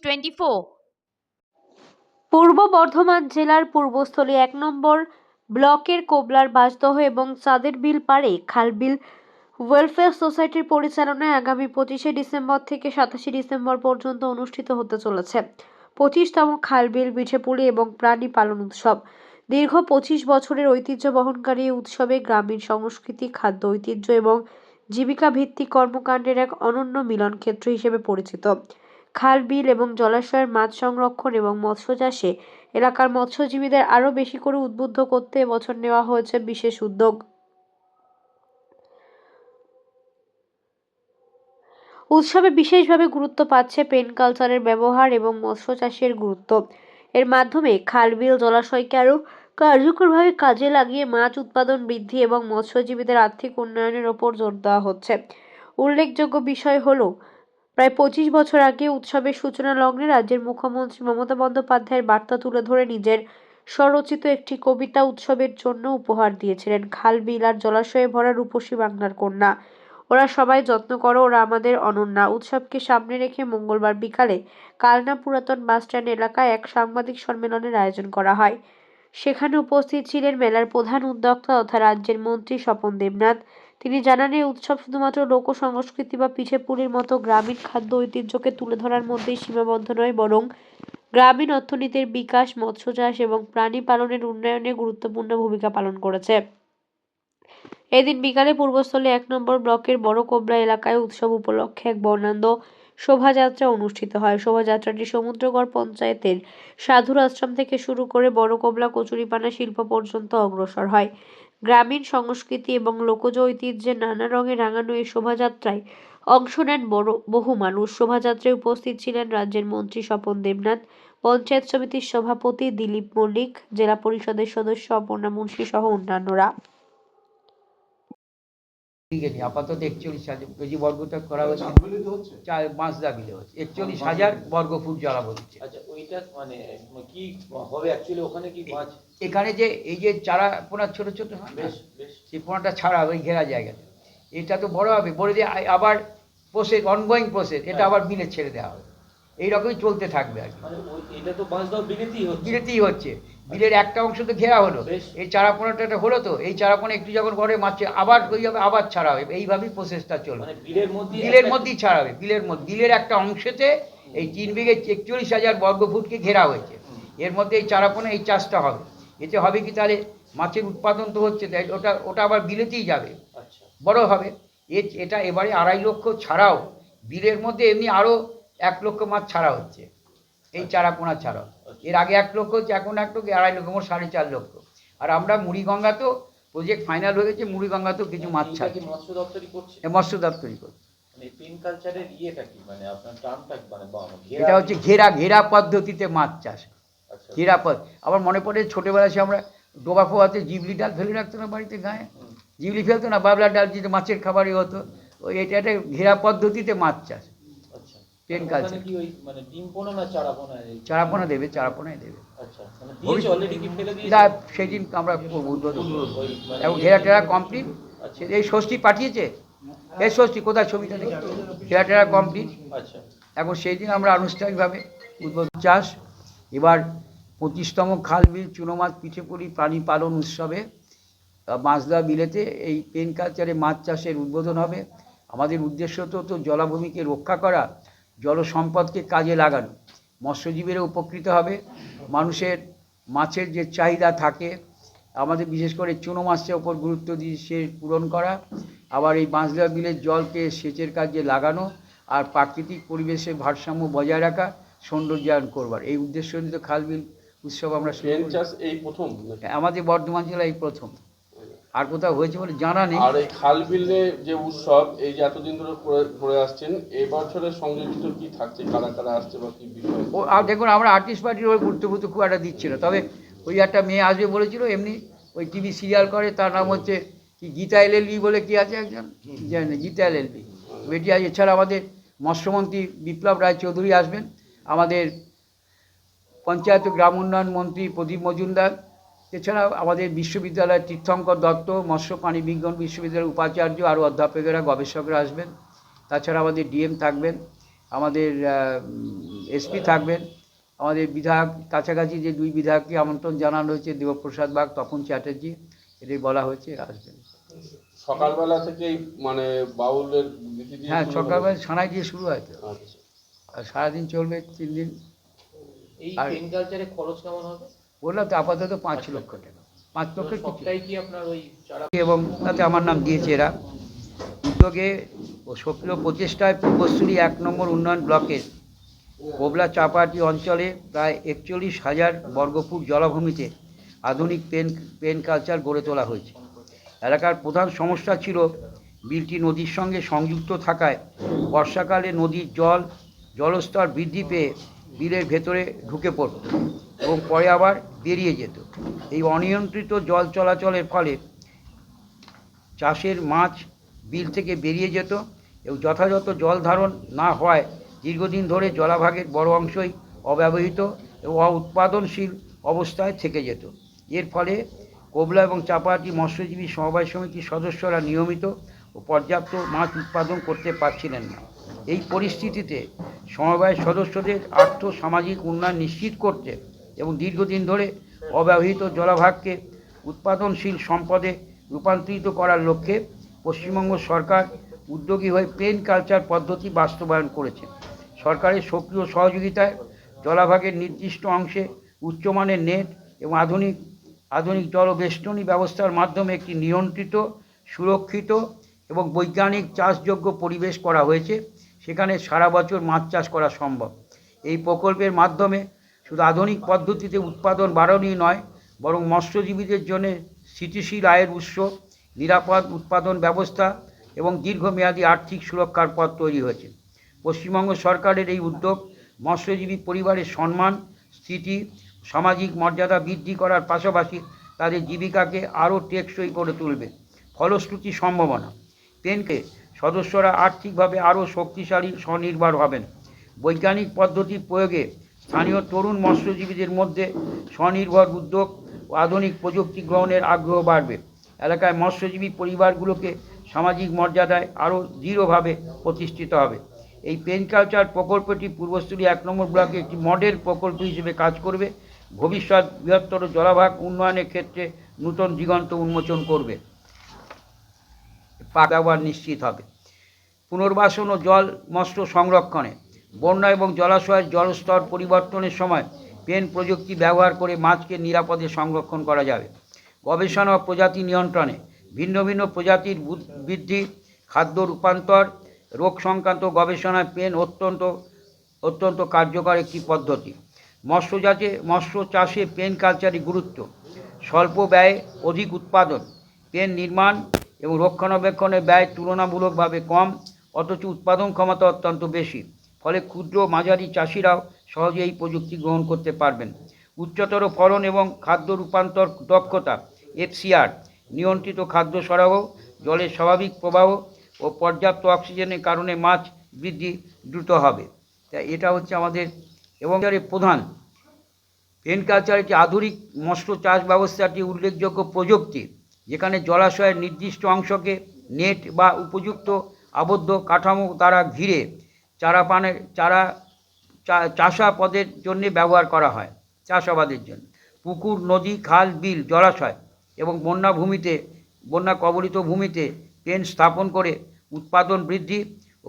News 24। পূর্ব বর্ধমান জেলার পূর্বস্থলী 1 নম্বর ব্লকের cobbler Bansdaha এবং চাঁদের বিল পাড়ে খালবিল ওয়েলফেয়ার সোসাইটির পরিচালনায় আগামী 25শে ডিসেম্বর থেকে 27শে ডিসেম্বর পর্যন্ত অনুষ্ঠিত হতে চলেছে 25তম খালবিল পিঠেপুলি এবং প্রাণী পালন উৎসব। দীর্ঘ 25 বছরের ঐতিহ্য বহনকারী এই উৎসবে গ্রামীণ সংস্কৃতি, খাদ্য ঐতিহ্য এবং জীবিকা ভিত্তিক কর্মকাণ্ডের এক অনন্য মিলন ক্ষেত্র হিসেবে পরিচিত। খাল, বিল এবং জলাশয়ের মাছ সংরক্ষণ এবং মৎস্য চাষে এলাকার মৎস্যজীবীদের আরও বেশি করে উদ্বুদ্ধ করতে এবছর নেওয়া হয়েছে বিশেষ উদ্যোগ। উৎসবে বিশেষভাবে গুরুত্ব পাচ্ছে পেন কালচারের ব্যবহার এবং মৎস্য চাষের গুরুত্ব। এর মাধ্যমে খাল, বিল, জলাশয়কে আরও কার্যকরভাবে কাজে লাগিয়ে মাছ উৎপাদন বৃদ্ধি এবং মৎস্যজীবীদের আর্থিক উন্নয়নের ওপর জোর দেওয়া হচ্ছে। উল্লেখযোগ্য বিষয় হলো, প্রায় 25 বছর আগে উৎসবের সূচনা লগ্নে রাজ্যের মুখ্যমন্ত্রী মমতা বন্দ্যোপাধ্যায়ের বার্তা তুলে ধরে নিজের স্বরচিত একটি কবিতা উৎসবের জন্য উপহার দিয়েছিলেন। খাল, বিল আর জলাশয়ে ভরা রূপসী বাংলার কন্যা, ওরা সবাই যত্ন করো, ওরা আমাদের অনন্যা। উৎসবকে সামনে রেখে মঙ্গলবার বিকালে কালনা পুরাতন বাসস্ট্যান্ড এলাকায় এক সাংবাদিক সম্মেলনের আয়োজন করা হয়। সেখানে উপস্থিত ছিলেন মেলার প্রধান উদ্যোক্তা তথা রাজ্যের মন্ত্রী স্বপন দেবনাথ। তিনি জানান, এই উৎসব শুধুমাত্র লোক সংস্কৃতি বা পিঠেপুলির মতো গ্রামীণ খাদ্য ঐতিহ্যকে তুলে ধরার মধ্যেই সীমাবদ্ধ নয়, বরং গ্রামীণ অর্থনীতির বিকাশ, মৎস্য চাষ এবং প্রাণী পালনের উন্নয়নে গুরুত্বপূর্ণ ভূমিকা পালন করেছে। এদিন বিকালে পূর্বস্থলী 1 নম্বর ব্লকের বড় কোবলা এলাকায় উৎসব উপলক্ষে এক বর্ণাঢ্য শোভাযাত্রা অনুষ্ঠিত হয়। শোভাযাত্রাটি সমুদ্রগড় পঞ্চায়েতের সাধুর আশ্রম থেকে শুরু করে বড় কোবলা কচুরিপানা শিল্প পর্যন্ত অগ্রসর হয়। গ্রামীণ সংস্কৃতি এবং লোকজ ঐতিহ্যের নানা রঙে রাঙানো এই শোভাযাত্রায় অংশ নেন বহু মানুষ। শোভাযাত্রায় উপস্থিত ছিলেন রাজ্যের মন্ত্রী স্বপন দেবনাথ, পঞ্চায়েত সমিতির সভাপতি দিলীপ মল্লিক, জেলা পরিষদের সদস্য অপর্ণা মুন্সি সহ অন্যান্যরা। আপাতত 41,000 কেজি বর্গটা করা হচ্ছে, মাছদা বিলে হচ্ছে 41,000 বর্গ ফুট জলা বলছে। আচ্ছা, ওইটা মানে কি হবে অ্যাকচুয়ালি? ওখানে কি মাছ, এখানে যে এই যে চারা পোনা ছোট ছোট সেই পোনাটা ছাড়া ওই ঘেরা জায়গাটা, এটা তো বড় হবে, বলে দিয়ে আবার প্রসেস, অনগোয়িং প্রসেস, এটা আবার বিলে ছেড়ে দেওয়া হবে। এইরকমই চলতে থাকবে আর কি। এটা তো মাছ দাও বিলেতেই হচ্ছে। বিলের একটা অংশ তো ঘেরা হলো, এই চারা পোনাটা হলো, তো এই চারা পোনা একটু যখন ঘরে মাছে আবার ওই হবে, আবার ছাড়া হবে, এইভাবেই প্রসেসটা চলবে। বিলের মধ্যেই ছাড়া হবে, বিলের একটা অংশেতে এই 3 বিঘে 41,000 বর্গ ফুটকে ঘেরা হয়েছে, এর মধ্যে এই চারা পোনা এই চাষটা হবে। এতে হবে কি, তাহলে মাছের উৎপাদন তো হচ্ছে, তাই ওটা আবার বিলেতেই যাবে, বড় হবে। এটা এবারে 2.5 লক্ষ ছাড়াও বিলের মধ্যে এমনি আরও 1 লক্ষ মাছ ছাড়া হচ্ছে এই চারা পোনা ছাড়াও। এর আগে 1 লক্ষ হচ্ছে, এখন 1 লক্ষ, 2.5 লক্ষ, মোট 4.5 লক্ষ। আর আমরা মুড়িগঙ্গাতেও প্রজেক্ট ফাইনাল হয়ে গেছে, মুড়িগঙ্গাতেও কিছু মাছ ছাড়ছে। মৎস্য দপ্তরই করছে। মৎস্য দপ্তরই করছে। পেন কালচারের ইয়েটা কি, মানে আপনার টার্মটা মানে এটা হচ্ছে ঘেরা পদ্ধতিতে মাছ চাষ। ঘেরা পথ আবার মনে পড়ে, ছোটোবেলায় সে আমরা ডোবা ফোয়াতে জিবলি ডাল ফেলে রাখতো না বাড়িতে, গায়ে জিবলি ফেলতো না, বাবলার ডাল, যেটা মাছের খাবারই হতো। ওই এটা একটা ঘেরা পদ্ধতিতে মাছ চাষ। পেন কালচার কি ওই মানে ডিম পোনা না চারা পোনা? চারা পোনা দেবে, চারা পোনাই দেবে। আচ্ছা, মানে দিয়েছে অলরেডি কি ফেলে দিয়েছে? না, সেদিন আমরা উদ্বোধন, এবং ঘেরা টেরা কমপ্লিট। এই ষষ্ঠী পাঠিয়েছে, এই ষষ্ঠী কোথায় ছবিটা দেখি, ঘেরা টেরা কমপ্লিট। আচ্ছা, এখন সেই দিন আমরা আনুষ্ঠানিকভাবে উদ্বোধন চাষ। এবার 25তম খাল, বিল, চুনো মাছ, পিঠেপুলি, প্রাণী পালন উৎসবে মাছদা বিলেতে এই পেন কালচারে মাছ চাষের উদ্বোধন হবে। আমাদের উদ্দেশ্য তো জলাভূমিকে রক্ষা করা, জল সম্পদকে কাজে লাগানো, মৎস্যজীবীরা উপকৃত হবে, মানুষের মাছের যে চাহিদা থাকে, আমাদের বিশেষ করে চুনো মাছের ওপর গুরুত্ব দিয়ে সে পূরণ করা, আবার এই মাছদা বিলের জলকে সেচের কাজে লাগানো, আর প্রাকৃতিক পরিবেশের ভারসাম্য বজায় রাখা, সৌন্দর্যায়ন করবার এই উদ্দেশ্য নিয়ে খাল, বিল উৎসব আমরা এই প্রথম আমাদের বর্ধমান জেলায় এই প্রথম, আর কোথাও হয়েছে বলে জানা নেই। আর এই খাল বিলে যে উৎসব, এই যে এতদিন ধরে করে আসছেন, এই বছরের সংযোজিত কি থাকছে, কারা কারা আসছে বা কি বিষয়? ও আর দেখুন, আমরা আর্টিস্ট পার্টির ওই ঘুরতে খুব একটা দিচ্ছি না, তবে ওই একটা মেয়ে আসবে বলেছিল, এমনি ওই টিভি সিরিয়াল করে, তার নাম হচ্ছে কি গীতা এলএলবি বলে কি আছে একজন, জানেন, গীতা এলএলবি বেটি আছে। এছাড়া আমাদের মৎস্যমন্ত্রী বিপ্লব রায় চৌধুরী আসবেন, আমাদের পঞ্চায়েত গ্রাম উন্নয়ন মন্ত্রী প্রদীপ মজুমদার, এছাড়া আমাদের বিশ্ববিদ্যালয়ের তীর্থঙ্কর দত্ত, মৎস্য প্রাণী বিজ্ঞান বিশ্ববিদ্যালয়ের উপাচার্য, আরও অধ্যাপকেরা, গবেষকরা আসবেন। তাছাড়া আমাদের ডিএম থাকবেন, আমাদের এসপি থাকবেন, আমাদের বিধায়ক, কাছাকাছি যে দুই বিধায়ককে আমন্ত্রণ জানানো হয়েছে, দেবপ্রসাদ বাগ, তপন চ্যাটার্জি, এদের বলা হয়েছে আসবেন। সকালবেলা থেকেই মানে বাউলের গীতি দিয়ে হ্যাঁ, শুরু সকালবেলা হবে? সানাই দিয়ে শুরু হয় তো, আচ্ছা। আর সারাদিন চলবে 3 দিন। এই আর- পেন কালচারে খরচ কেমন হবে? বললাম তো আপাতত 5 লক্ষ টাকা, 5 লক্ষের কিছু, সবটাই কি আপনার ওই যারা এবং তাতে আমার নাম দিয়েছে এরা। উদ্যোগে ও সক্রিয় প্রচেষ্টায় পূর্বস্থলী 1 নম্বর উন্নয়ন ব্লকের কোবলা চাপাটি অঞ্চলে প্রায় 41,000 বর্গফুট জলাভূমিতে আধুনিক পেন কালচার গড়ে তোলা হয়েছে। এলাকার প্রধান সমস্যা ছিল বিলটি নদীর সঙ্গে সংযুক্ত থাকায় বর্ষাকালে নদীর জলস্তর বৃদ্ধি পেয়ে বিলের ভেতরে ঢুকে পড়ত এবং পরে আবার বেরিয়ে যেত। এই অনিয়ন্ত্রিত জল চলাচলের ফলে চাষের মাছ বিল থেকে বেরিয়ে যেত এবং যথাযথ জল ধারণ না হওয়ায় দীর্ঘদিন ধরে জলাভাগের বড় অংশই অব্যবহৃত এবং অউৎপাদনশীল অবস্থায় থেকে যেত। এর ফলে কোবলা এবং চাপাহাটি মৎস্যজীবী সমবায় সমিতির সদস্যরা নিয়মিত ও পর্যাপ্ত মাছ উৎপাদন করতে পারছিলেন না। এই পরিস্থিতিতে সমবায় সদস্যদের আর্থ সামাজিক উন্নয়ন নিশ্চিত করতে এবং দীর্ঘদিন ধরে অব্যবহৃত জলাভাগকে উৎপাদনশীল সম্পদে রূপান্তরিত করার লক্ষ্যে পশ্চিমবঙ্গ সরকার উদ্যোগী হয়ে পেন কালচার পদ্ধতি বাস্তবায়ন করেছে। সরকারের সক্রিয় সহযোগিতায় জলাভাগের নির্দিষ্ট অংশে উচ্চমানের নেট এবং আধুনিক জলবেষ্টনী ব্যবস্থার মাধ্যমে একটি নিয়ন্ত্রিত, সুরক্ষিত এবং বৈজ্ঞানিক চাষযোগ্য পরিবেশ করা হয়েছে, সেখানে সারা বছর মাছ চাষ করা সম্ভব। এই প্রকল্পের মাধ্যমে শুধু আধুনিক পদ্ধতিতে উৎপাদন বাড়ানোই নয়, বরং মৎস্যজীবীদের জন্য স্থিতিশীল আয়ের উৎস, নিরাপদ উৎপাদন ব্যবস্থা এবং দীর্ঘমেয়াদী আর্থিক সুরক্ষার পথ তৈরি হয়েছে। পশ্চিমবঙ্গ সরকারের এই উদ্যোগ মৎস্যজীবী পরিবারের সম্মান, স্থিতি, সামাজিক মর্যাদা বৃদ্ধি করার পাশাপাশি তাদের জীবিকাকে আরও টেকসই করে তুলবে। ফলশ্রুতি সম্ভাবনা, পেনকে সদস্যরা আর্থিকভাবে আরও শক্তিশালী, স্বনির্ভর হবেন। বৈজ্ঞানিক পদ্ধতি প্রয়োগে স্থানীয় তরুণ মৎস্যজীবীদের মধ্যে স্বনির্ভর উদ্যোগ ও আধুনিক প্রযুক্তি গ্রহণের আগ্রহ বাড়বে। এলাকায় মৎস্যজীবী পরিবারগুলোকে সামাজিক মর্যাদায় আরও দৃঢ়ভাবে প্রতিষ্ঠিত হবে। এই পেন কালচার প্রকল্পটি পূর্বস্থলী 1 নম্বর ব্লকে একটি মডেল প্রকল্প হিসেবে কাজ করবে। ভবিষ্যৎ বৃহত্তর জলাভাগ উন্নয়নের ক্ষেত্রে নূতন দিগন্ত উন্মোচন করবে। পাক ব্যবহার নিশ্চিত হবে। পুনর্বাসন ও জল মৎস্য সংরক্ষণে বন্যা এবং জলাশয়ের জলস্তর পরিবর্তনের সময় পেন প্রযুক্তি ব্যবহার করে মাছকে নিরাপদে সংরক্ষণ করা যাবে। গবেষণা ও প্রজাতি নিয়ন্ত্রণে ভিন্ন ভিন্ন প্রজাতির বৃদ্ধি, খাদ্য রূপান্তর, রোগ সংক্রান্ত গবেষণায় পেন অত্যন্ত কার্যকর একটি পদ্ধতি। মৎস্য চাষে পেন কালচারের গুরুত্ব, স্বল্প ব্যয়ে অধিক উৎপাদন। পেন নির্মাণ এবং রক্ষণাবেক্ষণের ব্যয় তুলনামূলকভাবে কম, অথচ উৎপাদন ক্ষমতা অত্যন্ত বেশি। ফলে ক্ষুদ্র মাঝারি চাষিরাও সহজে এই প্রযুক্তি গ্রহণ করতে পারবেন। উচ্চতর ফলন এবং খাদ্য রূপান্তর দক্ষতা, FCR, নিয়ন্ত্রিত খাদ্য সরবরাহ, জলের স্বাভাবিক প্রবাহ ও পর্যাপ্ত অক্সিজেনের কারণে মাছ বৃদ্ধি দ্রুত হবে। তাই এটা হচ্ছে আমাদের এবং প্রধান পেন কালচার একটি আধুনিক মৎস্য চাষ ব্যবস্থা একটি উল্লেখযোগ্য প্রযুক্তি, যেখানে জলাশয়ের নির্দিষ্ট অংশকে নেট বা উপযুক্ত আবদ্ধ কাঠামো দ্বারা ঘিরে চাষাবাদের জন্য ব্যবহার করা হয়। চাষাবাদের জন্য পুকুর, নদী, খাল, বিল, জলাশয় এবং বন্যা কবলিত ভূমিতে পেন স্থাপন করে উৎপাদন বৃদ্ধি ও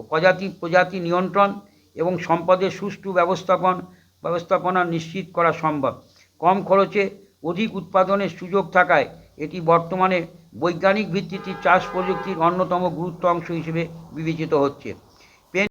প্রজাতি নিয়ন্ত্রণ এবং সম্পদের সুষ্ঠু ব্যবস্থাপনা নিশ্চিত করা সম্ভব। কম খরচে অধিক উৎপাদনের সুযোগ থাকায় এটি বর্তমানে বৈজ্ঞানিক ভিত্তিতে চাষ প্রযুক্তির অন্যতম গুরুত্ব অংশ হিসেবে বিবেচিত হচ্ছে।